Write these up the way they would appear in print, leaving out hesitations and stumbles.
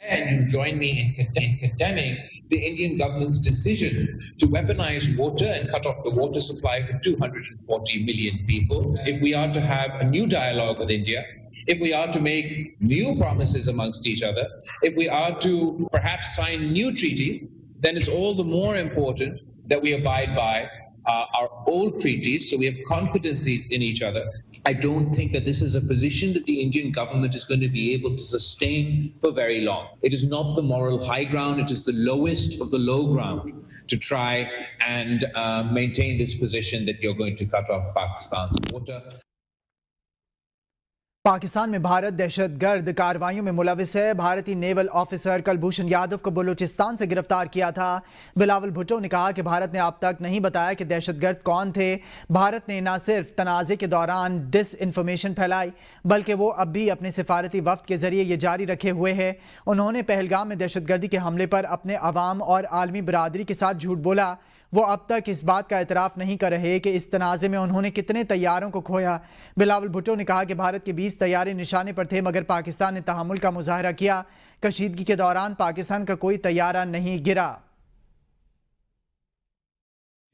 And you join me in condemning the Indian government's decision to weaponize water and cut off the water supply for 240 million people. If we are to have a new dialogue with India, if we are to make new promises amongst each other, if we are to perhaps sign new treaties, then it's all the more important that we abide by our old treaties, so we have confidence in each other. I don't think that this is a position that the Indian government is going to be able to sustain for very long. It is not the moral high ground, it is the lowest of the low ground to try and maintain this position that you're going to cut off Pakistan's water. Pakistan میں بھارت دہشت گرد کارروائیوں میں ملوث ہے۔ بھارتی نیول officer Kulbhushan Yadav کو بلوچستان سے گرفتار کیا تھا۔ بلاول بھٹو نے کہا کہ بھارت نے اب تک نہیں بتایا کہ دہشت گرد کون تھے۔ بھارت نے نہ صرف تنازع کے دوران ڈس انفارمیشن پھیلائی بلکہ وہ اب بھی اپنے سفارتی وفد کے ذریعے یہ جاری رکھے ہوئے ہے۔ انہوں نے پہلگام میں دہشت گردی کے حملے پر اپنے عوام اور عالمی برادری کے ساتھ جھوٹ بولا۔ وہ اب تک اس بات کا اعتراف نہیں کر رہے کہ اس تنازع میں انہوں نے کتنے طیاروں کو کھویا۔ بلاول بھٹو نے کہا کہ بھارت کے 20 طیارے نشانے پر تھے مگر پاکستان نے تحمل کا مظاہرہ کیا۔ کشیدگی کے دوران پاکستان کا کوئی طیارہ نہیں گرا۔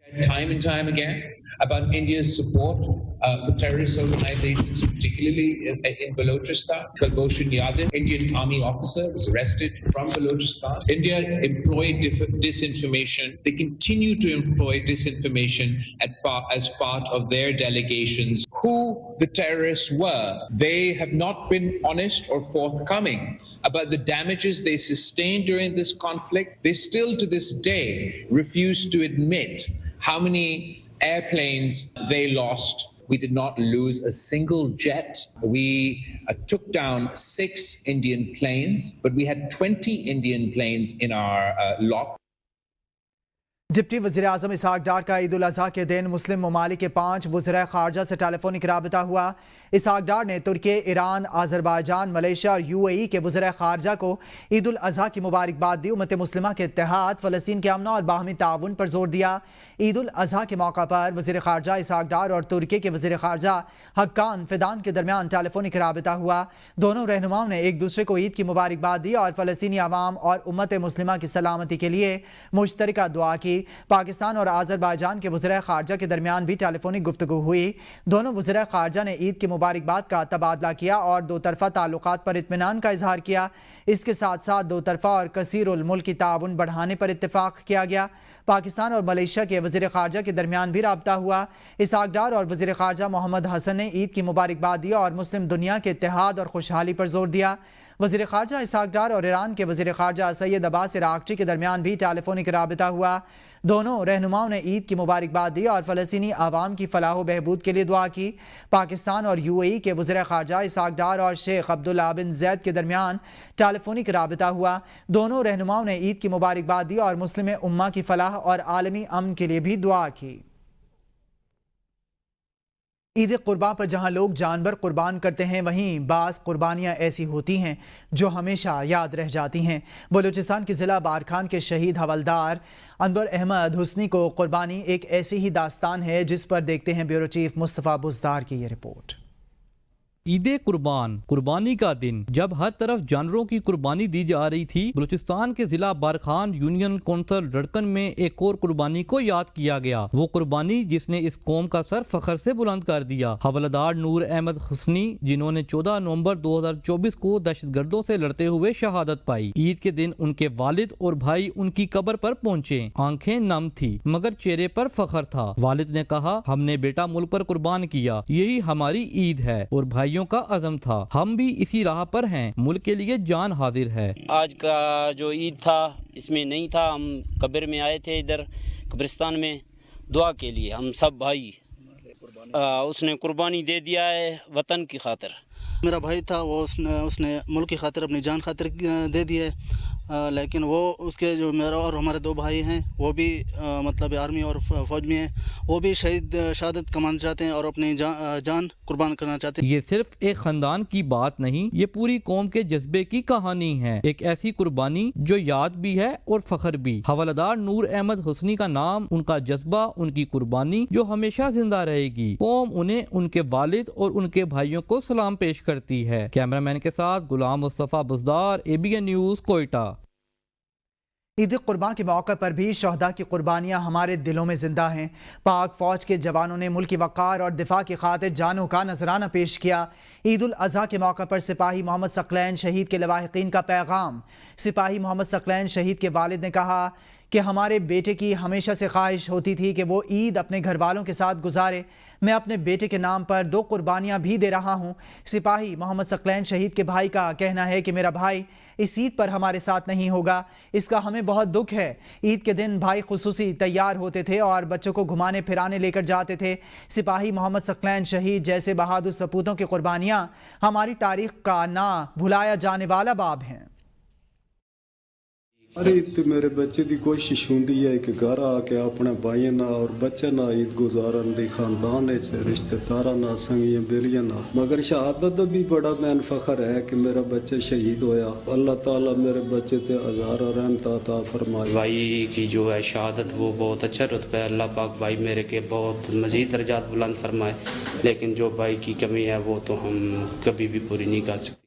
Time and time again about India's support for terrorist organizations, particularly in Balochistan. Kulbhushan Yadav, Indian Army officer, was arrested from Balochistan. India employed disinformation. They continue to employ disinformation as part of their delegations. Who the terrorists were, they have not been honest or forthcoming about the damages they sustained during this conflict. They still to this day refuse to admit how many airplanes they lost. We did not lose a single jet. We took down 6 Indian planes, but we had 20 Indian planes in our lot. Deputy وزیر اعظم اسحاق ڈار کا عید الاضحیٰ کے دن مسلم ممالک کے 5 وزرائے خارجہ سے ٹیلی فونک رابطہ ہوا۔ اسحاق ڈار نے ترکی، ایران، آذربائیجان، ملیشیا اور UAE کے وزرائے خارجہ کو عید الاضحیٰ کی مبارکباد دی۔ امت مسلمہ کے اتحاد، فلسطین کے امن اور باہمی تعاون پر زور دیا۔ عید الاضحیٰ کے موقع پر وزیر خارجہ اسحاق ڈار اور ترکی کے وزیر خارجہ حقان فیدان کے درمیان ٹیلی فونک رابطہ ہوا۔ دونوں رہنماؤں نے ایک دوسرے کو عید کی مبارکباد دی اور فلسطینی عوام اور امت مسلمہ کی سلامتی کے لیے مشترکہ دعا کی۔ پاکستان اور آذربائیجان کے وزرائے خارجہ کے درمیان بھی ٹیلی فونک گفتگو ہوئی۔ دونوں وزرائے خارجہ نے عید کی مبارکباد کا تبادلہ کیا اور دو طرفہ تعلقات پر اطمینان کا اظہار کیا۔ اس کے ساتھ ساتھ دو طرفہ اور کثیر الملکی تعاون بڑھانے پر اتفاق کیا گیا۔ پاکستان اور ملیشیا کے وزیر خارجہ کے درمیان بھی رابطہ ہوا۔ اسحاق ڈار اور وزیر خارجہ محمد حسن نے عید کی مبارکباد دی اور مسلم دنیا کے اتحاد اور خوشحالی پر زور دیا۔ وزیر خارجہ اسحاق ڈار اور ایران کے وزیر خارجہ سید عباس عراقچی کے درمیان بھی ٹیلی فونک رابطہ ہوا۔ دونوں رہنماؤں نے عید کی مبارکباد دی اور فلسطینی عوام کی فلاح و بہبود کے لیے دعا کی۔ پاکستان اور UAE کے وزیر خارجہ اسحاق ڈار اور شیخ عبداللہ بن زید کے درمیان ٹیلی فونک رابطہ ہوا۔ دونوں رہنماؤں نے عید کی مبارکباد دی اور مسلم امہ کی فلاح اور عالمی امن کے لیے بھی دعا کی۔ عید قرباں پر جہاں لوگ جانور قربان کرتے ہیں وہیں بعض قربانیاں ایسی ہوتی ہیں جو ہمیشہ یاد رہ جاتی ہیں۔ بلوچستان کے ضلع بارکھان کے شہید حوالدار انور احمد حسنی کو قربانی ایک ایسی ہی داستان ہے جس پر دیکھتے ہیں بیورو چیف مصطفیٰ بزدار کی یہ رپورٹ۔ عید قربان، قربانی کا دن جب ہر طرف جانوروں کی قربانی دی جا رہی تھی، بلوچستان کے ضلع بارکھان یونین کونسل رڑکن میں ایک اور قربانی کو یاد کیا گیا۔ وہ قربانی جس نے اس قوم کا سر فخر سے بلند کر دیا۔ حوالدار نور احمد حسنی جنہوں نے 14 نومبر 2024 کو دہشت گردوں سے لڑتے ہوئے شہادت پائی۔ عید کے دن ان کے والد اور بھائی ان کی قبر پر پہنچے۔ آنکھیں نم تھی مگر چہرے پر فخر تھا۔ والد نے کہا، ہم نے بیٹا ملک پر قربان کیا، یہی ہماری عید ہے، اور بھائیوں کا عزم تھا، ہم بھی اسی راہ پر ہیں، ملک کے لیے جان حاضر ہے۔ آج کا جو عید تھا اس میں نہیں تھا، ہم قبر میں آئے تھے ادھر قبرستان میں دعا کے لیے، ہم سب بھائی۔ اس نے قربانی دے دیا ہے وطن کی خاطر۔ میرا بھائی تھا، وہ اس نے ملک کی خاطر اپنی جان خاطر دے دی ہے، لیکن وہ اس کے جو میرا اور ہمارے 2 بھائی ہیں وہ بھی مطلب آرمی اور فوج میں ہیں، وہ بھی شہادت کمانا چاہتے ہیں اور اپنی جان قربان کرنا چاہتے ہیں۔ یہ صرف ایک خاندان کی بات نہیں، یہ پوری قوم کے جذبے کی کہانی ہے، ایک ایسی قربانی جو یاد بھی ہے اور فخر بھی۔ حوالدار نور احمد حسنی کا نام، ان کا جذبہ، ان کی قربانی جو ہمیشہ زندہ رہے گی۔ قوم انہیں، ان کے والد اور ان کے بھائیوں کو سلام پیش کرتی ہے۔ کیمرہ مین کے ساتھ غلام مصطفیٰ بزدار، ABN نیوز، کوئٹہ۔ عید قربان کے موقع پر بھی شہداء کی قربانیاں ہمارے دلوں میں زندہ ہیں۔ پاک فوج کے جوانوں نے ملکی وقار اور دفاع کی خاطر جانوں کا نذرانہ پیش کیا۔ عید الاضحیٰ کے موقع پر سپاہی محمد ثقلین شہید کے لواحقین کا پیغام۔ سپاہی محمد ثقلین شہید کے والد نے کہا کہ ہمارے بیٹے کی ہمیشہ سے خواہش ہوتی تھی کہ وہ عید اپنے گھر والوں کے ساتھ گزارے۔ میں اپنے بیٹے کے نام پر 2 قربانیاں بھی دے رہا ہوں۔ سپاہی محمد ثقلین شہید کے بھائی کا کہنا ہے کہ میرا بھائی اس عید پر ہمارے ساتھ نہیں ہوگا، اس کا ہمیں بہت دکھ ہے۔ عید کے دن بھائی خصوصی تیار ہوتے تھے اور بچوں کو گھمانے پھرانے لے کر جاتے تھے۔ سپاہی محمد ثقلین شہید جیسے بہادر سپوتوں کی قربانیاں ہماری تاریخ کا نہ بھلایا جانے والا باب ہیں۔ ارے تے میرے بچے دی کوشش ہوندی ہے کہ گھر آ کے اپنے بھائیاں نال اور بچے نال عید گزارن دی، خاندان وچ رشتہ داراں نال، سنگیاں بیلیاں نال، مگر شہادت دا بھی بڑا مین فخر ہے کہ میرا بچہ شہید ہویا۔ اللہ تعالیٰ میرے بچے تے ہزارہ رحمت عطا فرمائے۔ بھائی کی جو ہے شہادت وہ بہت اچھا رتبہ ہے، اللہ پاک بھائی میرے کے بہت مزید درجات بلند فرمائے، لیکن جو بھائی کی کمی ہے وہ تو ہم کبھی بھی پوری نہیں کر سکتے۔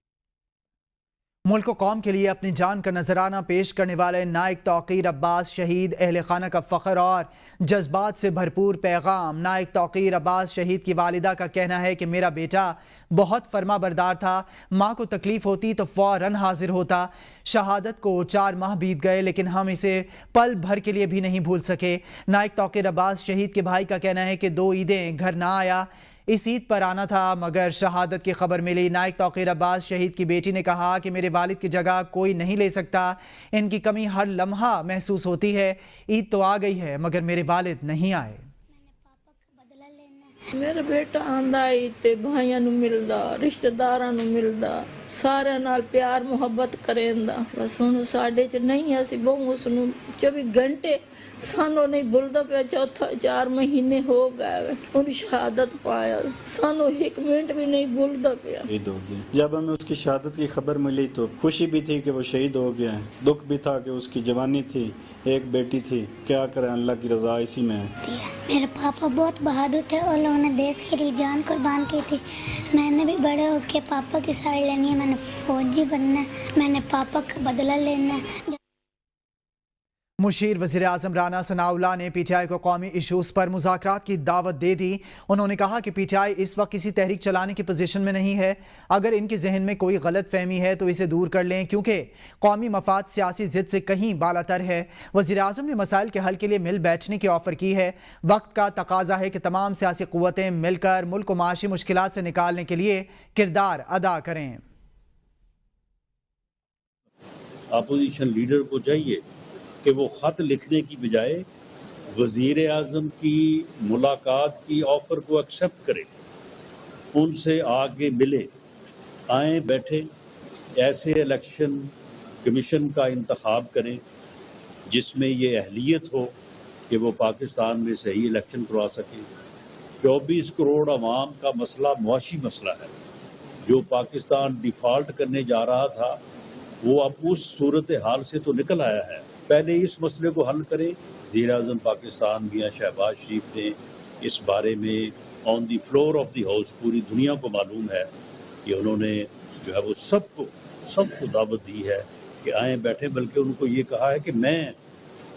ملک و قوم کے لیے اپنی جان کا نذرانہ پیش کرنے والے نائک توقیر عباس شہید اہل خانہ کا فخر اور جذبات سے بھرپور پیغام۔ نائک توقیر عباس شہید کی والدہ کا کہنا ہے کہ میرا بیٹا بہت فرما بردار تھا، ماں کو تکلیف ہوتی تو فوراً حاضر ہوتا۔ شہادت کو 4 ماہ بیت گئے لیکن ہم اسے پل بھر کے لیے بھی نہیں بھول سکے۔ نائک توقیر عباس شہید کے بھائی کا کہنا ہے کہ 2 عیدیں گھر نہ آیا، اس عید پر آنا تھا مگر شہادت کی خبر ملی۔ نائک توقیر عباس شہید کی بیٹی نے کہا کہ میرے والد کی جگہ کوئی نہیں لے سکتا، ان کی کمی ہر لمحہ محسوس ہوتی ہے۔ عید تو آ گئی ہے مگر میرے والد نہیں آئے۔ میرا بیٹا آندا تے بھائیاں نو ملدا، رشتہ داراں نو ملدا، سارے نال پیار محبت کریندا۔ بس ہن ساڈے چ نہیں، اسی بہوں اس نو 24 گھنٹے سانو نہیں بھولدا پیا۔ 4 مہینے ہو گئے ان شہادت پایا، سانو 1 منٹ بھی نہیں بھولدا پیا۔ شہید ہو گیا۔ جب ہمیں اس کی شہادت کی خبر ملی تو خوشی بھی تھی کہ وہ شہید ہو گیا ہے، دکھ بھی تھا کہ اس کی جوانی تھی، ایک بیٹی تھی، کیا کریں اللہ کی رضا اسی میں ہے۔ میرے پاپا بہت بہادر تھے اور انہوں نے دیش کے لیے جان قربان کی تھی۔ میں نے بھی بڑے ہو کے پاپا کی سائڈ لینی ہے، میں نے فوجی بننا ہے، میں نے پاپا کا بدلہ لینا ہے۔ مشیر وزیر اعظم رانا ثناء اللہ نے پی ٹی آئی کو قومی ایشوز پر مذاکرات کی دعوت دے دی۔ انہوں نے کہا کہ پی ٹی آئی اس وقت کسی تحریک چلانے کی پوزیشن میں نہیں ہے، اگر ان کے ذہن میں کوئی غلط فہمی ہے تو اسے دور کر لیں کیونکہ قومی مفاد سیاسی ضد سے کہیں بالا تر ہے۔ وزیر اعظم نے مسائل کے حل کے لیے مل بیٹھنے کی آفر کی ہے۔ وقت کا تقاضا ہے کہ تمام سیاسی قوتیں مل کر ملک کو معاشی مشکلات سے نکالنے کے لیے کردار ادا کریں۔ اپوزیشن لیڈر کو چاہیے کہ وہ خط لکھنے کی بجائے وزیر اعظم کی ملاقات کی آفر کو ایکسیپٹ کرے، ان سے آگے ملے، آئیں بیٹھیں، ایسے الیکشن کمیشن کا انتخاب کریں جس میں یہ اہلیت ہو کہ وہ پاکستان میں صحیح الیکشن کروا سکیں۔ 24 کروڑ عوام کا مسئلہ معاشی مسئلہ ہے، جو پاکستان ڈیفالٹ کرنے جا رہا تھا وہ اب اس صورتحال سے تو نکل آیا ہے۔ پہلے اس مسئلے کو حل کرے۔ وزیر اعظم پاکستان میاں شہباز شریف نے اس بارے میں آن دی فلور آف دی ہاؤس پوری دنیا کو معلوم ہے کہ انہوں نے جو ہے وہ سب کو دعوت دی ہے کہ آئیں بیٹھیں، بلکہ ان کو یہ کہا ہے کہ میں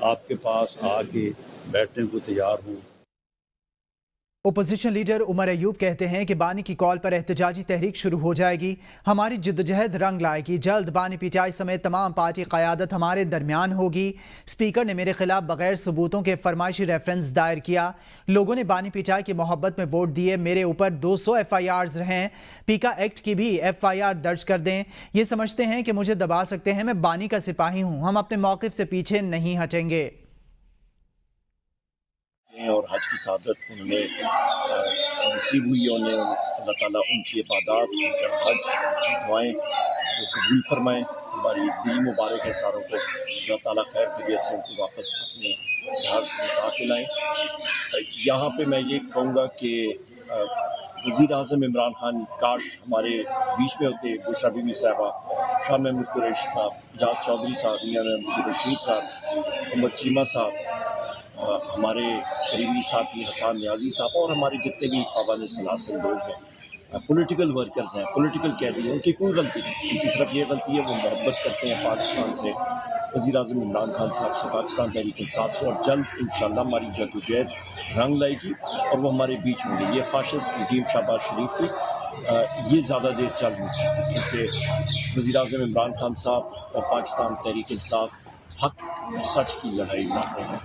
آپ کے پاس آ کے بیٹھنے کو تیار ہوں۔ اپوزیشن لیڈر عمر ایوب کہتے ہیں کہ بانی کی کال پر احتجاجی تحریک شروع ہو جائے گی، ہماری جدوجہد رنگ لائے گی، جلد بانی پی ٹی آئی سمیت تمام پارٹی قیادت ہمارے درمیان ہوگی۔ اسپیکر نے میرے خلاف بغیر ثبوتوں کے فرمائشی ریفرنس دائر کیا، لوگوں نے بانی پی ٹی آئی کی محبت میں ووٹ دیے، میرے اوپر 200 ایف آئی آرز ہیں، پیکا ایکٹ کی بھی ایف آئی آر درج کر دیں، یہ سمجھتے ہیں کہ مجھے دبا سکتے ہیں، میں بانی کا سپاہی ہوں، ہم اپنے موقف سے پیچھے نہیں ہٹیں گے۔ اور حج کی سعادت انہوں نے نصیب ہوئی، انہیں اللہ تعالیٰ ان کی عبادات، ان کا حج کی دعائیں وہ قبول فرمائیں، ہماری دلی مبارک ہے ساروں کو، اللہ تعالیٰ خیر خیریت سے ان کو واپس اپنے گھر لوٹا کے لائیں۔ یہاں پہ میں یہ کہوں گا کہ وزیر اعظم عمران خان کاش ہمارے بیچ میں ہوتے، بشرا بی بی صاحبہ، شاہ محمود قریشی صاحب، اعجاز چودھری صاحب، میاں محمود رشید صاحب، عمر چیمہ صاحب، ہمارے قریبی ساتھی حسان نیازی صاحب اور ہمارے جتنے بھی پابند سلاسل لوگ ہیں، پولیٹیکل ورکرز ہیں، پولیٹیکل قیدی ہیں، ان کی کوئی غلطی نہیں، ان کی صرف یہ غلطی ہے وہ محبت کرتے ہیں پاکستان سے، وزیر اعظم عمران خان صاحب سے، پاکستان تحریک انصاف سے، اور جلد انشاءاللہ ہماری جدوجہد رنگ لائے گی اور وہ ہمارے بیچ ہوں گے۔ یہ فاشسٹ رجیم شہباز شریف کی یہ زیادہ دیر چل نہیں سکتی، کیونکہ وزیر اعظم عمران خان صاحب اور پاکستان تحریک انصاف حق اور سچ کی لڑائی لڑ رہے ہیں۔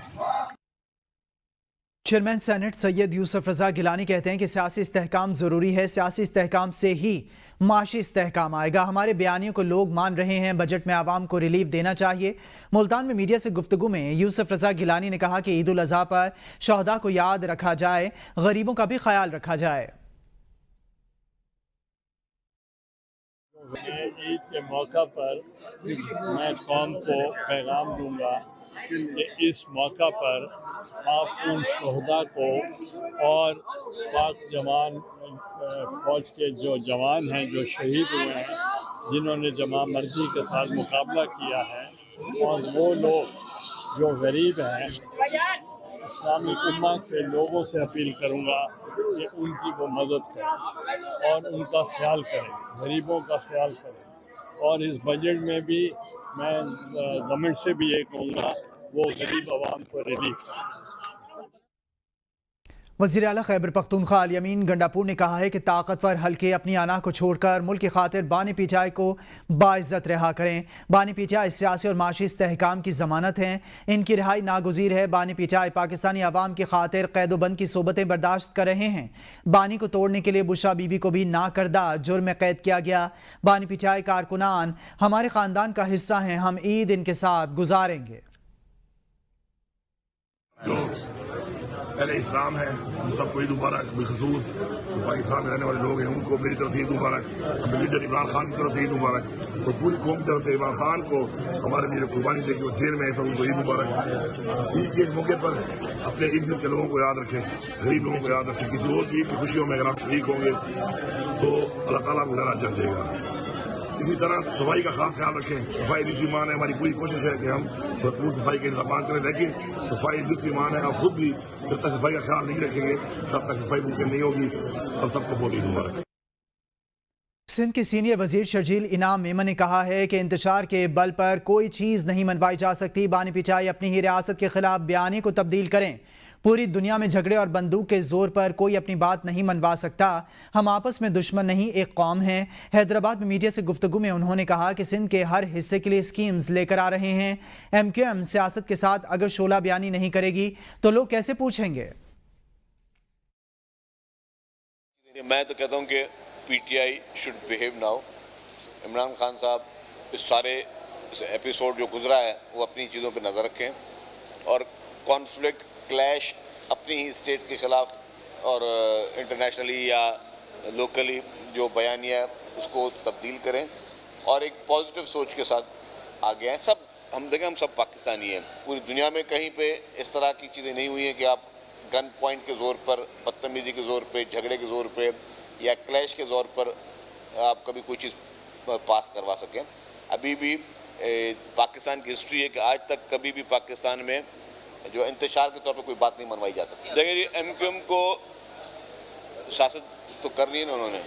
چیئرمین سینٹ سید یوسف رضا گیلانی کہتے ہیں کہ سیاسی استحکام ضروری ہے، سیاسی استحکام سے ہی معاشی استحکام آئے گا۔ ہمارے بیانیوں کو لوگ مان رہے ہیں، بجٹ میں عوام کو ریلیف دینا چاہیے۔ ملتان میں میڈیا سے گفتگو میں یوسف رضا گیلانی نے کہا کہ عید الاضحیٰ پر شہداء کو یاد رکھا جائے، غریبوں کا بھی خیال رکھا جائے۔ عید کے موقع پر میں قوم کو پیغام دوں گا کہ اس موقع پر آپ ان شہداء کو اور پاک جوان فوج کے جو جوان ہیں جو شہید ہوئے ہیں، جنہوں نے جمع مردی کے ساتھ مقابلہ کیا ہے، اور وہ لوگ جو غریب ہیں، اسلامی امہ کے لوگوں سے اپیل کروں گا کہ ان کی وہ مدد کریں اور ان کا خیال کریں، غریبوں کا خیال کریں۔ اور اس بجٹ میں بھی میں گورنمنٹ سے بھی یہ کہوں گا وہ غریب عوام کو ریلیف کریں۔ وزیر اعلیٰ خیبر پختونخوا الیمین گنڈاپور نے کہا ہے کہ طاقتور حلقے اپنی انا کو چھوڑ کر ملک کی خاطر بانی پی ٹی آئی کو باعزت رہا کریں۔ بانی پی ٹی آئی سیاسی اور معاشی استحکام کی ضمانت ہیں، ان کی رہائی ناگزیر ہے۔ بانی پی ٹی آئی پاکستانی عوام کی خاطر قید و بند کی صحبتیں برداشت کر رہے ہیں۔ بانی کو توڑنے کے لیے بشرا بی بی کو بھی ناکردہ جرم میں قید کیا گیا۔ بانی پی ٹی آئی کارکنان ہمارے خاندان کا حصہ ہیں، ہم عید ان کے ساتھ گزاریں گے۔ اہل اسلام ہے ان سب کو عید مبارک، بالخصوص جو پاکستان میں رہنے والے لوگ ہیں ان کو میری طرف سے عید مبارک، اپنے لیڈر عمران خان کی طرف سے عید مبارک، اور پوری قوم کی طرف سے عمران خان کو ہمارے لیے قربانی دے کے وہ جیل میں ہے تو ان کو عید مبارک۔ عید کے موقع پر اپنے عید کے لوگوں کو یاد رکھیں، غریب لوگوں کو یاد رکھیں، کسی اور کی عید کی خوشیوں میں اگر آپ شریک ہوں گے تو اللہ تعالیٰ کو ذرا اجر دے گا۔ اسی طرح صفائی کا خاص خیال رکھیں، صفائی نصف ایمان ہے، ہماری پوری کوشش ہے کہ ہم بھرپور صفائی کے انتظامات کریں، لیکن صفائی نصف ایمان ہے، آپ خود بھی جب تک صفائی کا خیال نہیں رکھیں گے تب تک صفائی ممکن نہیں ہوگی۔ اور سب کو بہت عید مبارک۔ سندھ کے سینئر وزیر شرجیل انعام میمن نے کہا ہے کہ انتشار کے بل پر کوئی چیز نہیں منوائی جا سکتی۔ بانی پی ٹی آئی اپنی ہی ریاست کے خلاف بیانیے کو تبدیل کریں۔ پوری دنیا میں جھگڑے اور بندوق کے زور پر کوئی اپنی بات نہیں منوا سکتا۔ ہم آپس میں دشمن نہیں، ایک قوم ہیں۔ حیدرآباد میں میڈیا سے گفتگو میں انہوں نے کہا کہ سندھ کے ہر حصے کے لیے اسکیمز لے کر آ رہے ہیں۔ ایم کیو ایم سیاست کے ساتھ اگر شعلہ بیانی نہیں کرے گی تو لوگ کیسے پوچھیں گے؟ میں تو کہتا ہوں کہ P T I should behave now. Imran Khan صاحب اس سارے ایپیسوڈ جو گزرا ہے وہ اپنی چیزوں پہ نظر رکھیں، اور کانفلکٹ کلیش اپنی ہی اسٹیٹ کے خلاف اور انٹرنیشنلی یا لوکلی جو بیانیہ ہے اس کو تبدیل کریں، اور ایک پازیٹیو سوچ کے ساتھ آگے آئیں۔ ہم دیکھیں ہم سب پاکستانی ہیں، پوری دنیا میں کہیں پہ اس طرح کی چیزیں نہیں ہوئی ہیں کہ آپ گن پوائنٹ کے زور پر، بدتمیزی کے زور پہ، جھگڑے کے زور پہ یا کلیش کے زور پر آپ کبھی کوئی چیز پاس کروا سکیں۔ ابھی بھی پاکستان کی ہسٹری ہے کہ آج تک کبھی بھی پاکستان میں جو انتشار کے طور پہ کوئی بات نہیں منوائی جا سکتی۔ دیکھیں جی، ایم کیو ایم کو سیاست تو کرنی ہے نا انہوں نے،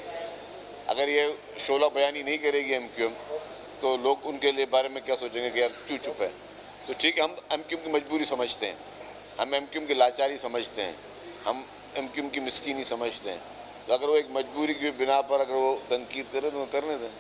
اگر یہ شعلہ بیانی نہیں کرے گی ایم کیو ایم تو لوگ ان کے لیے بارے میں کیا سوچیں گے کہ یار کیوں چپ ہے۔ تو ٹھیک ہے، ہم ایم کیو ایم کی مجبوری سمجھتے ہیں، ہم ایم کیو ایم کی لاچاری سمجھتے ہیں، ہم ایم کیو ایم کی مسکینی سمجھتے ہیں، تو اگر وہ ایک مجبوری کی بنا پر اگر وہ تنقید کرے تو کرنے دیں۔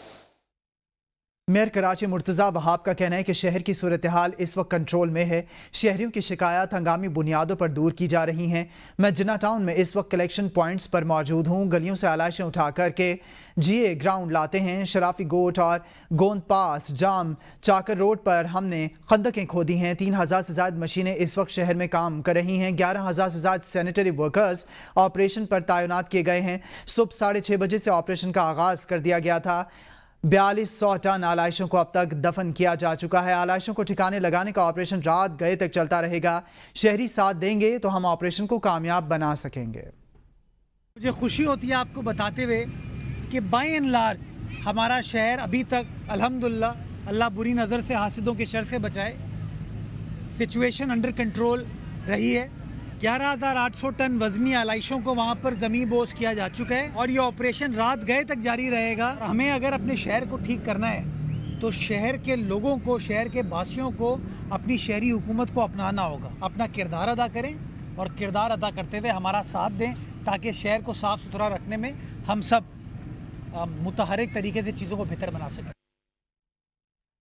میئر کراچی مرتضیٰ وہاب کا کہنا ہے کہ شہر کی صورتحال اس وقت کنٹرول میں ہے، شہریوں کی شکایات ہنگامی بنیادوں پر دور کی جا رہی ہیں۔ میں جناح ٹاؤن میں اس وقت کلیکشن پوائنٹس پر موجود ہوں، گلیوں سے علائشیں اٹھا کر کے جی اے گراؤنڈ لاتے ہیں۔ شرافی گوٹ اور گوند پاس، جام چاکر روڈ پر ہم نے خندقیں کھودی ہیں۔ 3000 سے زائد مشینیں اس وقت شہر میں کام کر رہی ہیں۔ 11000 سے زائد سینیٹری ورکرز آپریشن پر تعینات کیے گئے ہیں۔ صبح 6:30 بجے سے آپریشن کا آغاز کر دیا گیا تھا۔ 4200 ٹن علائشوں کو اب تک دفن کیا جا چکا ہے۔ علائشوں کو ٹھکانے لگانے کا آپریشن رات گئے تک چلتا رہے گا۔ شہری ساتھ دیں گے تو ہم آپریشن کو کامیاب بنا سکیں گے۔ مجھے خوشی ہوتی ہے آپ کو بتاتے ہوئے کہ بائی اینڈ لارج ہمارا شہر ابھی تک الحمدللہ، اللہ بری نظر سے حاسدوں کے شر سے بچائے، سچویشن انڈر کنٹرول رہی ہے۔ 11800 ٹن وزنی علائشوں کو وہاں پر زمین بوس کیا جا چکا ہے، اور یہ آپریشن رات گئے تک جاری رہے گا۔ ہمیں اگر اپنے شہر کو ٹھیک کرنا ہے تو شہر کے لوگوں کو، شہر کے باسیوں کو اپنی شہری حکومت کو اپنانا ہوگا۔ اپنا کردار ادا کریں اور کردار ادا کرتے ہوئے ہمارا ساتھ دیں تاکہ شہر کو صاف ستھرا رکھنے میں ہم سب متحرک طریقے سے چیزوں کو بہتر بنا سکیں۔